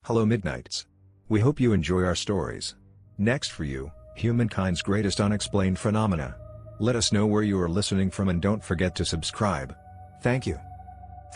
Hello Midnights. We hope you enjoy our stories. Next for you, humankind's greatest unexplained phenomena. Let us know where you are listening from and don't forget to subscribe. Thank you.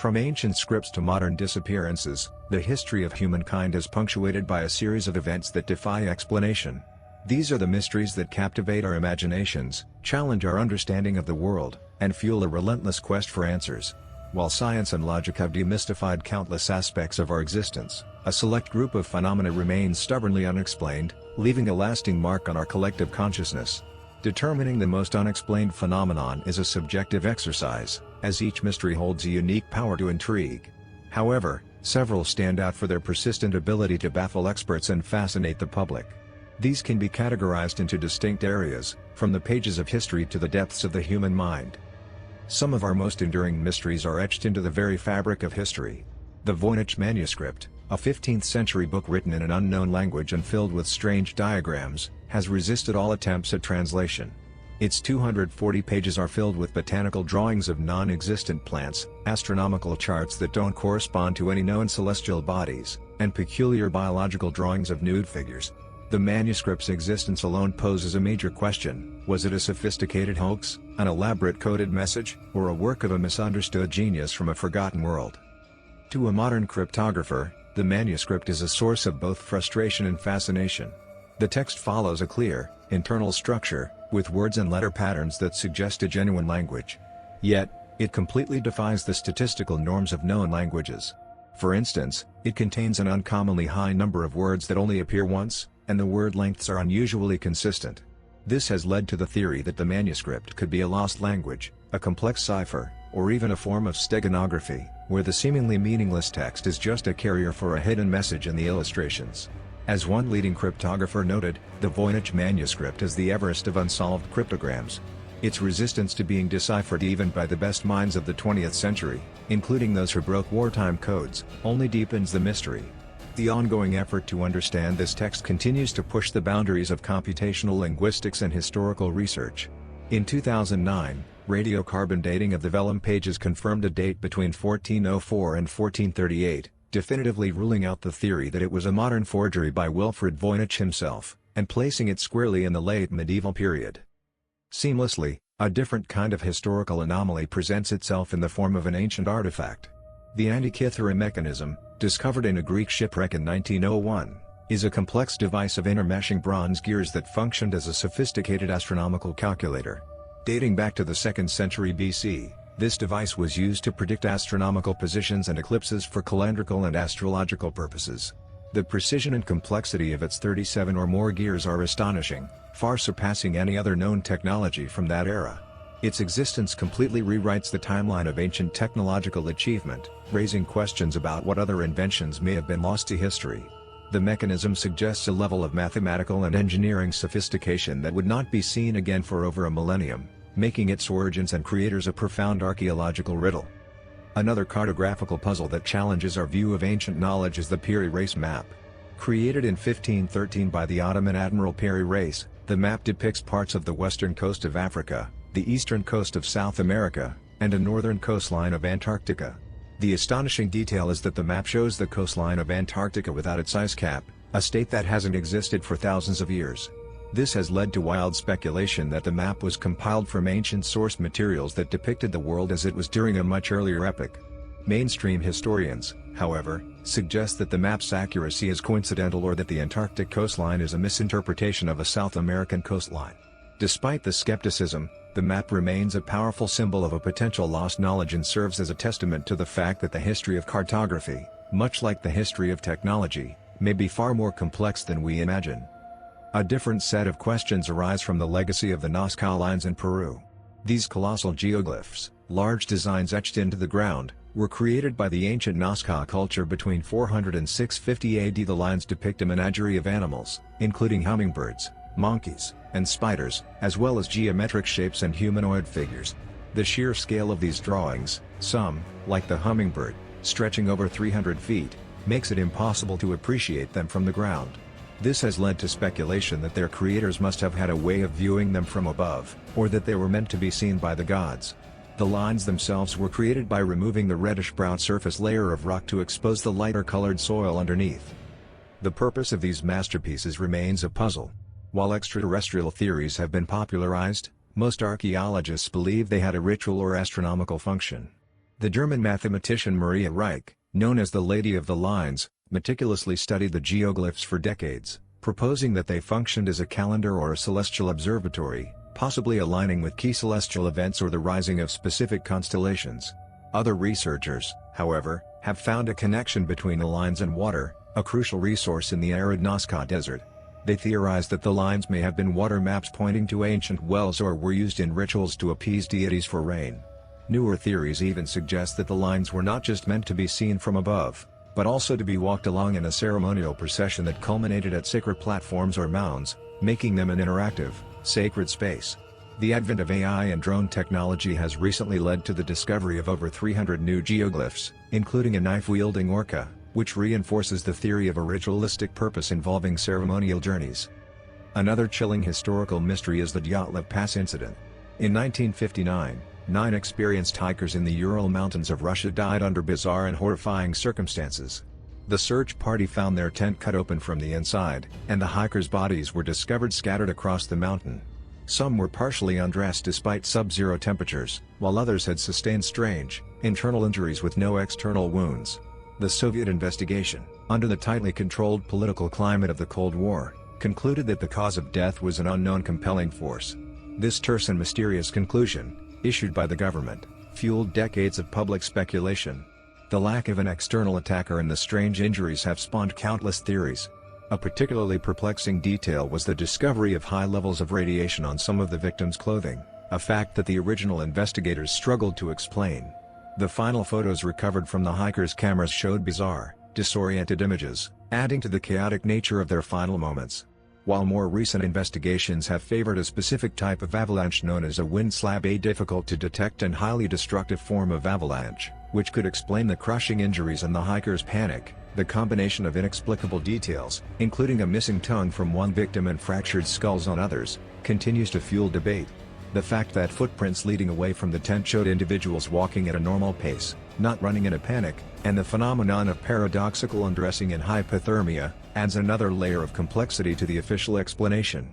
From ancient scripts to modern disappearances, the history of humankind is punctuated by a series of events that defy explanation. These are the mysteries that captivate our imaginations, challenge our understanding of the world, and fuel a relentless quest for answers. While science and logic have demystified countless aspects of our existence, a select group of phenomena remains stubbornly unexplained, leaving a lasting mark on our collective consciousness. Determining the most unexplained phenomenon is a subjective exercise, as each mystery holds a unique power to intrigue. However, several stand out for their persistent ability to baffle experts and fascinate the public. These can be categorized into distinct areas, from the pages of history to the depths of the human mind. Some of our most enduring mysteries are etched into the very fabric of history. The Voynich manuscript, a 15th century book written in an unknown language and filled with strange diagrams, has resisted all attempts at translation. Its 240 pages are filled with botanical drawings of non-existent plants, astronomical charts that don't correspond to any known celestial bodies, and peculiar biological drawings of nude figures. The manuscript's existence alone poses a major question: was it a sophisticated hoax, an elaborate coded message, or a work of a misunderstood genius from a forgotten world? To a modern cryptographer, the manuscript is a source of both frustration and fascination. The text follows a clear, internal structure, with words and letter patterns that suggest a genuine language. Yet, it completely defies the statistical norms of known languages. For instance, it contains an uncommonly high number of words that only appear once, and the word lengths are unusually consistent. This has led to the theory that the manuscript could be a lost language, a complex cipher, or even a form of steganography, where the seemingly meaningless text is just a carrier for a hidden message in the illustrations. As one leading cryptographer noted, the Voynich manuscript is the Everest of unsolved cryptograms. Its resistance to being deciphered even by the best minds of the 20th century, including those who broke wartime codes, only deepens the mystery. The ongoing effort to understand this text continues to push the boundaries of computational linguistics and historical research. In 2009, radiocarbon dating of the vellum pages confirmed a date between 1404 and 1438, definitively ruling out the theory that it was a modern forgery by Wilfrid Voynich himself, and placing it squarely in the late medieval period. Seamlessly, a different kind of historical anomaly presents itself in the form of an ancient artifact. The Antikythera mechanism, discovered in a Greek shipwreck in 1901, is a complex device of intermeshing bronze gears that functioned as a sophisticated astronomical calculator. Dating back to the 2nd century BC, this device was used to predict astronomical positions and eclipses for calendrical and astrological purposes. The precision and complexity of its 37 or more gears are astonishing, far surpassing any other known technology from that era. Its existence completely rewrites the timeline of ancient technological achievement, raising questions about what other inventions may have been lost to history. The mechanism suggests a level of mathematical and engineering sophistication that would not be seen again for over a millennium, making its origins and creators a profound archaeological riddle. Another cartographical puzzle that challenges our view of ancient knowledge is the Piri Reis map. Created in 1513 by the Ottoman Admiral Piri Reis, the map depicts parts of the western coast of Africa, the eastern coast of South America, and a northern coastline of Antarctica. The astonishing detail is that the map shows the coastline of Antarctica without its ice cap, a state that hasn't existed for thousands of years. This has led to wild speculation that the map was compiled from ancient source materials that depicted the world as it was during a much earlier epoch. Mainstream historians, however, suggest that the map's accuracy is coincidental or that the Antarctic coastline is a misinterpretation of a South American coastline. Despite the skepticism, the map remains a powerful symbol of a potential lost knowledge and serves as a testament to the fact that the history of cartography, much like the history of technology, may be far more complex than we imagine. A different set of questions arise from the legacy of the Nazca lines in Peru. These colossal geoglyphs, large designs etched into the ground, were created by the ancient Nazca culture between 400 and 650 AD. The lines depict a menagerie of animals, including hummingbirds, monkeys, and spiders, as well as geometric shapes and humanoid figures. The sheer scale of these drawings, some, like the hummingbird, stretching over 300 feet, makes it impossible to appreciate them from the ground. This has led to speculation that their creators must have had a way of viewing them from above, or that they were meant to be seen by the gods. The lines themselves were created by removing the reddish-brown surface layer of rock to expose the lighter-colored soil underneath. The purpose of these masterpieces remains a puzzle. While extraterrestrial theories have been popularized, most archaeologists believe they had a ritual or astronomical function. The German mathematician Maria Reich, known as the Lady of the Lines, meticulously studied the geoglyphs for decades, proposing that they functioned as a calendar or a celestial observatory, possibly aligning with key celestial events or the rising of specific constellations. Other researchers, however, have found a connection between the lines and water, a crucial resource in the arid Nazca Desert. They theorize that the lines may have been water maps pointing to ancient wells or were used in rituals to appease deities for rain. Newer theories even suggest that the lines were not just meant to be seen from above, but also to be walked along in a ceremonial procession that culminated at sacred platforms or mounds, making them an interactive, sacred space. The advent of AI and drone technology has recently led to the discovery of over 300 new geoglyphs, including a knife-wielding orca, which reinforces the theory of a ritualistic purpose involving ceremonial journeys. Another chilling historical mystery is the Dyatlov Pass incident. In 1959, 9 experienced hikers in the Ural Mountains of Russia died under bizarre and horrifying circumstances. The search party found their tent cut open from the inside, and the hikers' bodies were discovered scattered across the mountain. Some were partially undressed despite sub-zero temperatures, while others had sustained strange, internal injuries with no external wounds. The Soviet investigation, under the tightly controlled political climate of the Cold War, concluded that the cause of death was an unknown compelling force. This terse and mysterious conclusion, issued by the government, fueled decades of public speculation. The lack of an external attacker and the strange injuries have spawned countless theories. A particularly perplexing detail was the discovery of high levels of radiation on some of the victims' clothing, a fact that the original investigators struggled to explain. The final photos recovered from the hikers' cameras showed bizarre, disoriented images, adding to the chaotic nature of their final moments. While more recent investigations have favored a specific type of avalanche known as a wind slab, a difficult to detect and highly destructive form of avalanche, which could explain the crushing injuries and the hikers' panic, the combination of inexplicable details, including a missing tongue from one victim and fractured skulls on others, continues to fuel debate. The fact that footprints leading away from the tent showed individuals walking at a normal pace, not running in a panic, and the phenomenon of paradoxical undressing in hypothermia, adds another layer of complexity to the official explanation.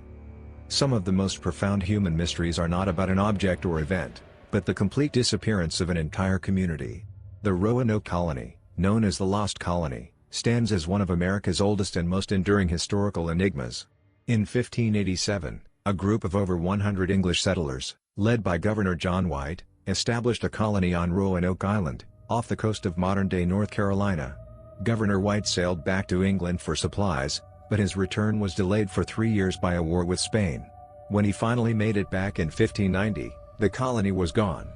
Some of the most profound human mysteries are not about an object or event, but the complete disappearance of an entire community. The Roanoke colony, known as the Lost Colony, stands as one of America's oldest and most enduring historical enigmas. In 1587, a group of over 100 English settlers, led by Governor John White, established a colony on Roanoke Island, off the coast of modern-day North Carolina. Governor White sailed back to England for supplies, but his return was delayed for 3 years by a war with Spain. When he finally made it back in 1590, the colony was gone.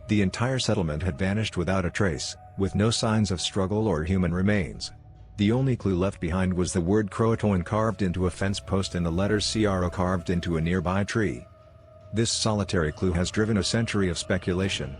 The entire settlement had vanished without a trace, with no signs of struggle or human remains. The only clue left behind was the word Croatoan carved into a fence post and the letters CRO carved into a nearby tree. This solitary clue has driven a century of speculation.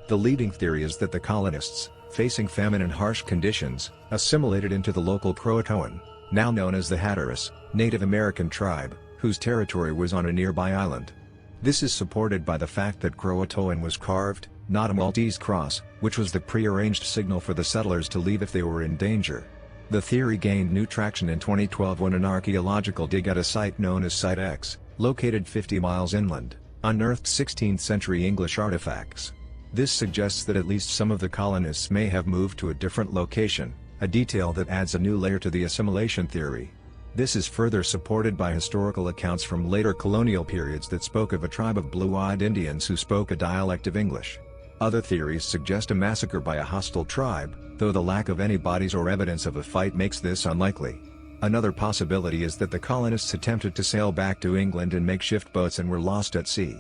The leading theory is that the colonists, facing famine and harsh conditions, assimilated into the local Croatoan, now known as the Hatteras, Native American tribe, whose territory was on a nearby island. This is supported by the fact that Croatoan was carved, not a Maltese cross, which was the pre-arranged signal for the settlers to leave if they were in danger. The theory gained new traction in 2012 when an archaeological dig at a site known as Site X, located 50 miles inland, unearthed 16th-century English artifacts. This suggests that at least some of the colonists may have moved to a different location, a detail that adds a new layer to the assimilation theory. This is further supported by historical accounts from later colonial periods that spoke of a tribe of blue-eyed Indians who spoke a dialect of English. Other theories suggest a massacre by a hostile tribe, though the lack of any bodies or evidence of a fight makes this unlikely. Another possibility is that the colonists attempted to sail back to England in makeshift boats and were lost at sea.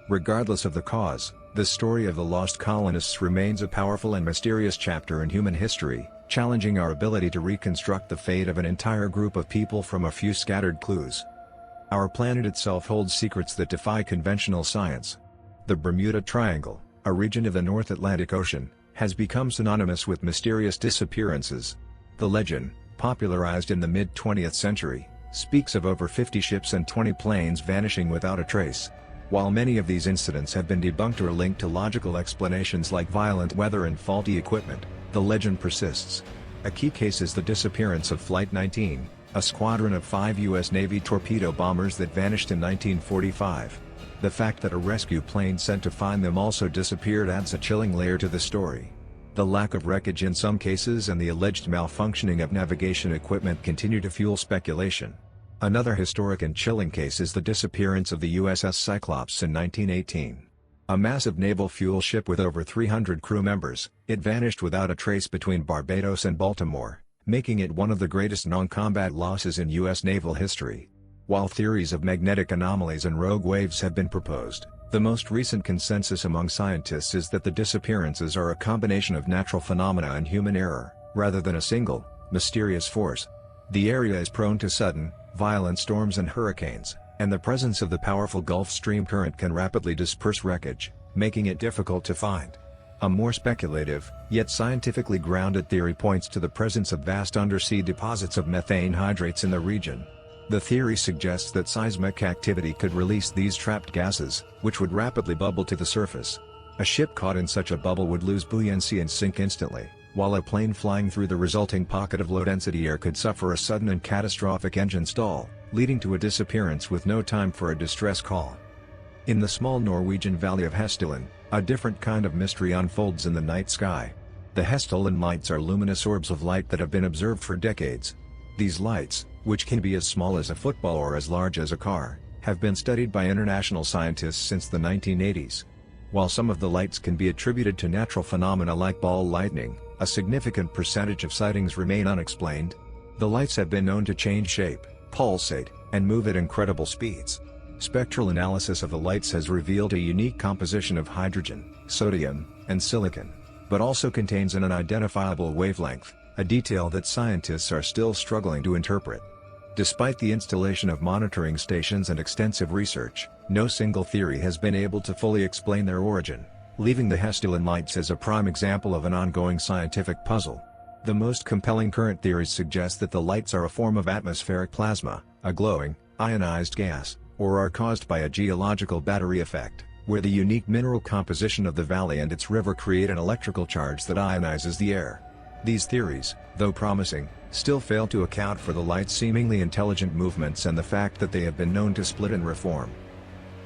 Regardless of the cause, the story of the lost colonists remains a powerful and mysterious chapter in human history, challenging our ability to reconstruct the fate of an entire group of people from a few scattered clues. Our planet itself holds secrets that defy conventional science. The Bermuda Triangle, a region of the North Atlantic Ocean, has become synonymous with mysterious disappearances. The legend, popularized in the mid-20th century, speaks of over 50 ships and 20 planes vanishing without a trace. While many of these incidents have been debunked or linked to logical explanations like violent weather and faulty equipment, the legend persists. A key case is the disappearance of Flight 19, a squadron of 5 U.S. Navy torpedo bombers that vanished in 1945. The fact that a rescue plane sent to find them also disappeared adds a chilling layer to the story. The lack of wreckage in some cases and the alleged malfunctioning of navigation equipment continue to fuel speculation. Another historic and chilling case is the disappearance of the USS Cyclops in 1918. A massive naval fuel ship with over 300 crew members, it vanished without a trace between Barbados and Baltimore, making it one of the greatest non-combat losses in U.S. naval history. While theories of magnetic anomalies and rogue waves have been proposed, the most recent consensus among scientists is that the disappearances are a combination of natural phenomena and human error, rather than a single, mysterious force. The area is prone to sudden, violent storms and hurricanes, and the presence of the powerful Gulf Stream current can rapidly disperse wreckage, making it difficult to find. A more speculative, yet scientifically grounded theory points to the presence of vast undersea deposits of methane hydrates in the region. The theory suggests that seismic activity could release these trapped gases, which would rapidly bubble to the surface. A ship caught in such a bubble would lose buoyancy and sink instantly, while a plane flying through the resulting pocket of low-density air could suffer a sudden and catastrophic engine stall, leading to a disappearance with no time for a distress call. In the small Norwegian valley of Hestelen, a different kind of mystery unfolds in the night sky. The Hestelen lights are luminous orbs of light that have been observed for decades. These lights, which can be as small as a football or as large as a car, have been studied by international scientists since the 1980s. While some of the lights can be attributed to natural phenomena like ball lightning, a significant percentage of sightings remain unexplained. The lights have been known to change shape, pulsate, and move at incredible speeds. Spectral analysis of the lights has revealed a unique composition of hydrogen, sodium, and silicon, but also contains an unidentifiable wavelength, a detail that scientists are still struggling to interpret. Despite the installation of monitoring stations and extensive research, no single theory has been able to fully explain their origin, leaving the Hestelen lights as a prime example of an ongoing scientific puzzle. The most compelling current theories suggest that the lights are a form of atmospheric plasma, a glowing, ionized gas, or are caused by a geological battery effect, where the unique mineral composition of the valley and its river create an electrical charge that ionizes the air. These theories, though promising, still fail to account for the light's seemingly intelligent movements and the fact that they have been known to split and reform.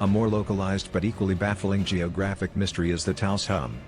A more localized but equally baffling geographic mystery is the Taos hum.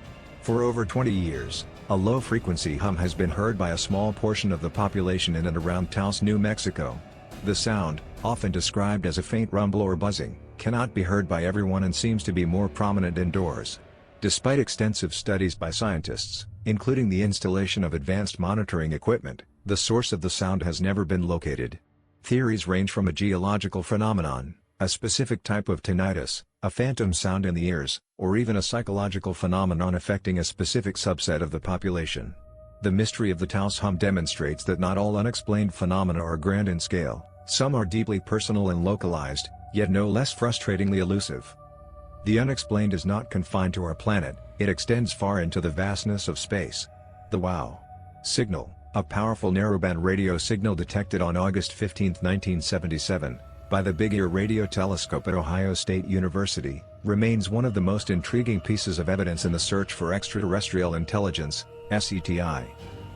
For over 20 years, a low-frequency hum has been heard by a small portion of the population in and around Taos, New Mexico. The sound, often described as a faint rumble or buzzing, cannot be heard by everyone and seems to be more prominent indoors. Despite extensive studies by scientists, including the installation of advanced monitoring equipment, the source of the sound has never been located. Theories range from a geological phenomenon, a specific type of tinnitus, a phantom sound in the ears, or even a psychological phenomenon affecting a specific subset of the population. The mystery of the Taos hum demonstrates that not all unexplained phenomena are grand in scale. Some are deeply personal and localized, yet no less frustratingly elusive. The unexplained is not confined to our planet, it extends far into the vastness of space. The WOW signal, a powerful narrowband radio signal detected on August 15, 1977, by the Big Ear Radio Telescope at Ohio State University, remains one of the most intriguing pieces of evidence in the search for extraterrestrial intelligence, SETI.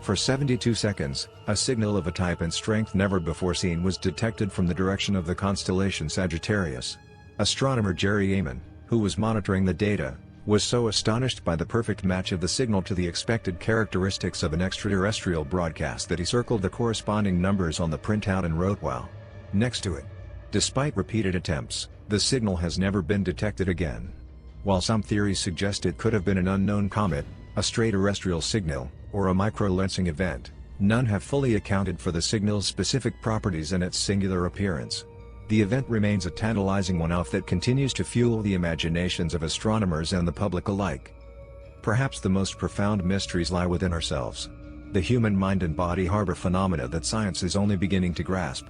For 72 seconds, a signal of a type and strength never before seen was detected from the direction of the constellation Sagittarius. Astronomer Jerry Amon, who was monitoring the data, was so astonished by the perfect match of the signal to the expected characteristics of an extraterrestrial broadcast that he circled the corresponding numbers on the printout and wrote "WOW" next to it. Despite repeated attempts, the signal has never been detected again. While some theories suggest it could have been an unknown comet, a stray terrestrial signal, or a microlensing event, none have fully accounted for the signal's specific properties and its singular appearance. The event remains a tantalizing one-off that continues to fuel the imaginations of astronomers and the public alike. Perhaps the most profound mysteries lie within ourselves. The human mind and body harbor phenomena that science is only beginning to grasp.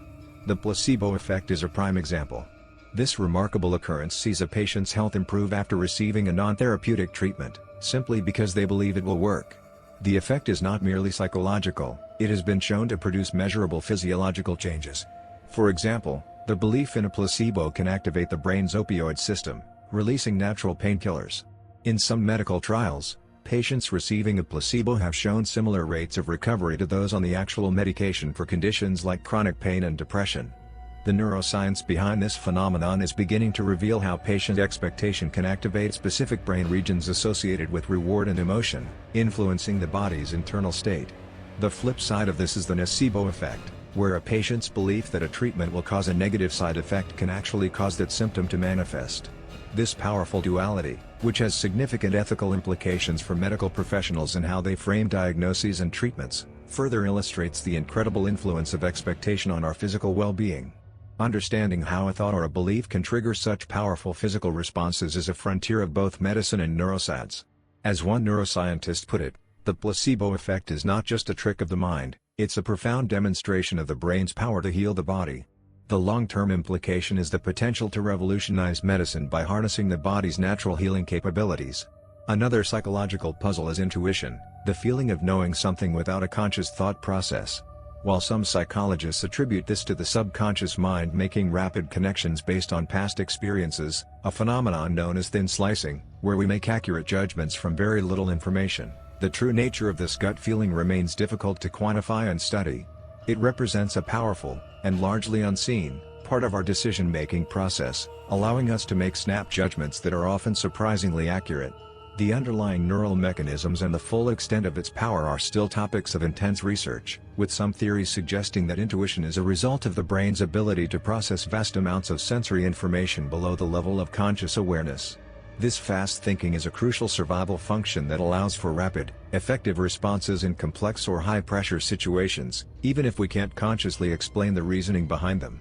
The placebo effect is a prime example. This remarkable occurrence sees a patient's health improve after receiving a non-therapeutic treatment, simply because they believe it will work. The effect is not merely psychological, it has been shown to produce measurable physiological changes. For example, the belief in a placebo can activate the brain's opioid system, releasing natural painkillers. In some medical trials, Patients receiving a placebo have shown similar rates of recovery to those on the actual medication for conditions like chronic pain and depression. The neuroscience behind this phenomenon is beginning to reveal how patient expectation can activate specific brain regions associated with reward and emotion, influencing the body's internal state. The flip side of this is the nocebo effect, where a patient's belief that a treatment will cause a negative side effect can actually cause that symptom to manifest. This powerful duality, which has significant ethical implications for medical professionals and how they frame diagnoses and treatments, further illustrates the incredible influence of expectation on our physical well-being. Understanding how a thought or a belief can trigger such powerful physical responses is a frontier of both medicine and neuroscience. As one neuroscientist put it, the placebo effect is not just a trick of the mind, it's a profound demonstration of the brain's power to heal the body. The long-term implication is the potential to revolutionize medicine by harnessing the body's natural healing capabilities. Another psychological puzzle is intuition, the feeling of knowing something without a conscious thought process. While some psychologists attribute this to the subconscious mind making rapid connections based on past experiences, a phenomenon known as thin slicing, where we make accurate judgments from very little information, the true nature of this gut feeling remains difficult to quantify and study. It represents a powerful, and largely unseen, part of our decision-making process, allowing us to make snap judgments that are often surprisingly accurate. The underlying neural mechanisms and the full extent of its power are still topics of intense research, with some theories suggesting that intuition is a result of the brain's ability to process vast amounts of sensory information below the level of conscious awareness. This fast thinking is a crucial survival function that allows for rapid, effective responses in complex or high-pressure situations, even if we can't consciously explain the reasoning behind them.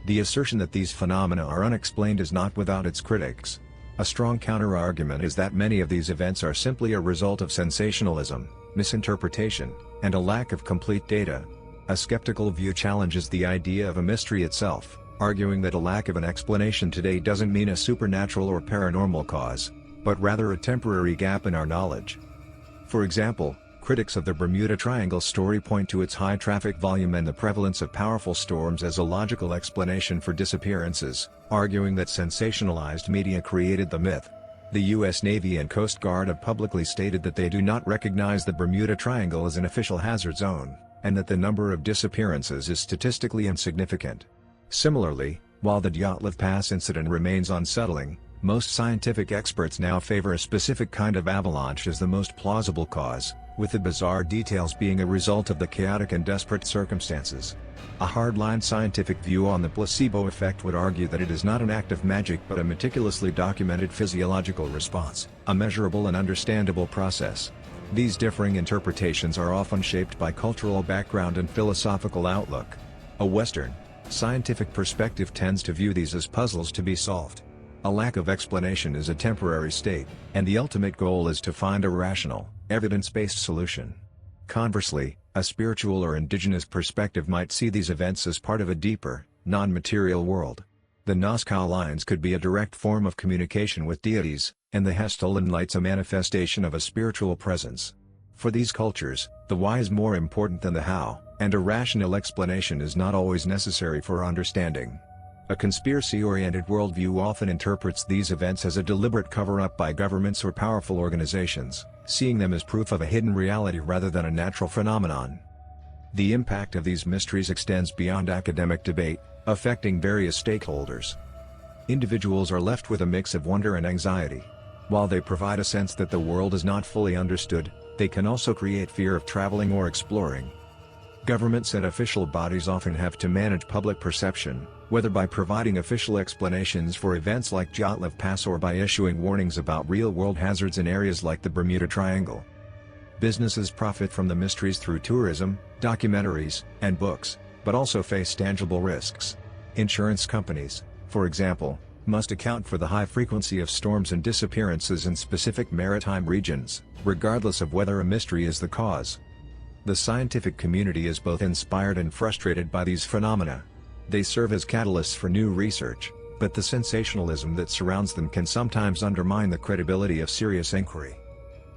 The assertion that these phenomena are unexplained is not without its critics. A strong counter-argument is that many of these events are simply a result of sensationalism, misinterpretation, and a lack of complete data. A skeptical view challenges the idea of a mystery itself, arguing that a lack of an explanation today doesn't mean a supernatural or paranormal cause, but rather a temporary gap in our knowledge. For example, critics of the Bermuda Triangle story point to its high traffic volume and the prevalence of powerful storms as a logical explanation for disappearances, arguing that sensationalized media created the myth. The U.S. Navy and Coast Guard have publicly stated that they do not recognize the Bermuda Triangle as an official hazard zone, and that the number of disappearances is statistically insignificant. Similarly, while the Dyatlov Pass incident remains unsettling, most scientific experts now favor a specific kind of avalanche as the most plausible cause, with the bizarre details being a result of the chaotic and desperate circumstances. A hardline scientific view on the placebo effect would argue that it is not an act of magic but a meticulously documented physiological response, a measurable and understandable process. These differing interpretations are often shaped by cultural background and philosophical outlook. A Western, scientific perspective tends to view these as puzzles to be solved. A lack of explanation is a temporary state, and the ultimate goal is to find a rational, evidence-based solution. Conversely, a spiritual or indigenous perspective might see these events as part of a deeper, non-material world. The Nazca lines could be a direct form of communication with deities, and the Hesshtalen lights a manifestation of a spiritual presence. For these cultures, the why is more important than the how, and a rational explanation is not always necessary for understanding. A conspiracy-oriented worldview often interprets these events as a deliberate cover-up by governments or powerful organizations, seeing them as proof of a hidden reality rather than a natural phenomenon. The impact of these mysteries extends beyond academic debate, affecting various stakeholders. Individuals are left with a mix of wonder and anxiety. While they provide a sense that the world is not fully understood, they can also create fear of traveling or exploring. Governments and official bodies often have to manage public perception, whether by providing official explanations for events like Dyatlov Pass or by issuing warnings about real-world hazards in areas like the Bermuda Triangle. Businesses profit from the mysteries through tourism, documentaries, and books, but also face tangible risks. Insurance companies, for example, must account for the high frequency of storms and disappearances in specific maritime regions, regardless of whether a mystery is the cause. The scientific community is both inspired and frustrated by these phenomena. They serve as catalysts for new research, but the sensationalism that surrounds them can sometimes undermine the credibility of serious inquiry.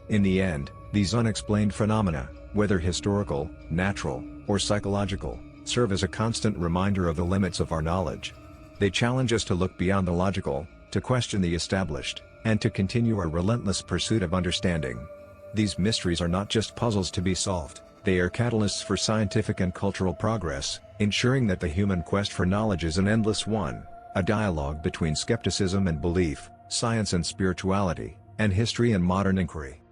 In the end, these unexplained phenomena, whether historical, natural, or psychological, serve as a constant reminder of the limits of our knowledge. They challenge us to look beyond the logical, to question the established, and to continue our relentless pursuit of understanding. These mysteries are not just puzzles to be solved, they are catalysts for scientific and cultural progress, ensuring that the human quest for knowledge is an endless one, a dialogue between skepticism and belief, science and spirituality, and history and modern inquiry.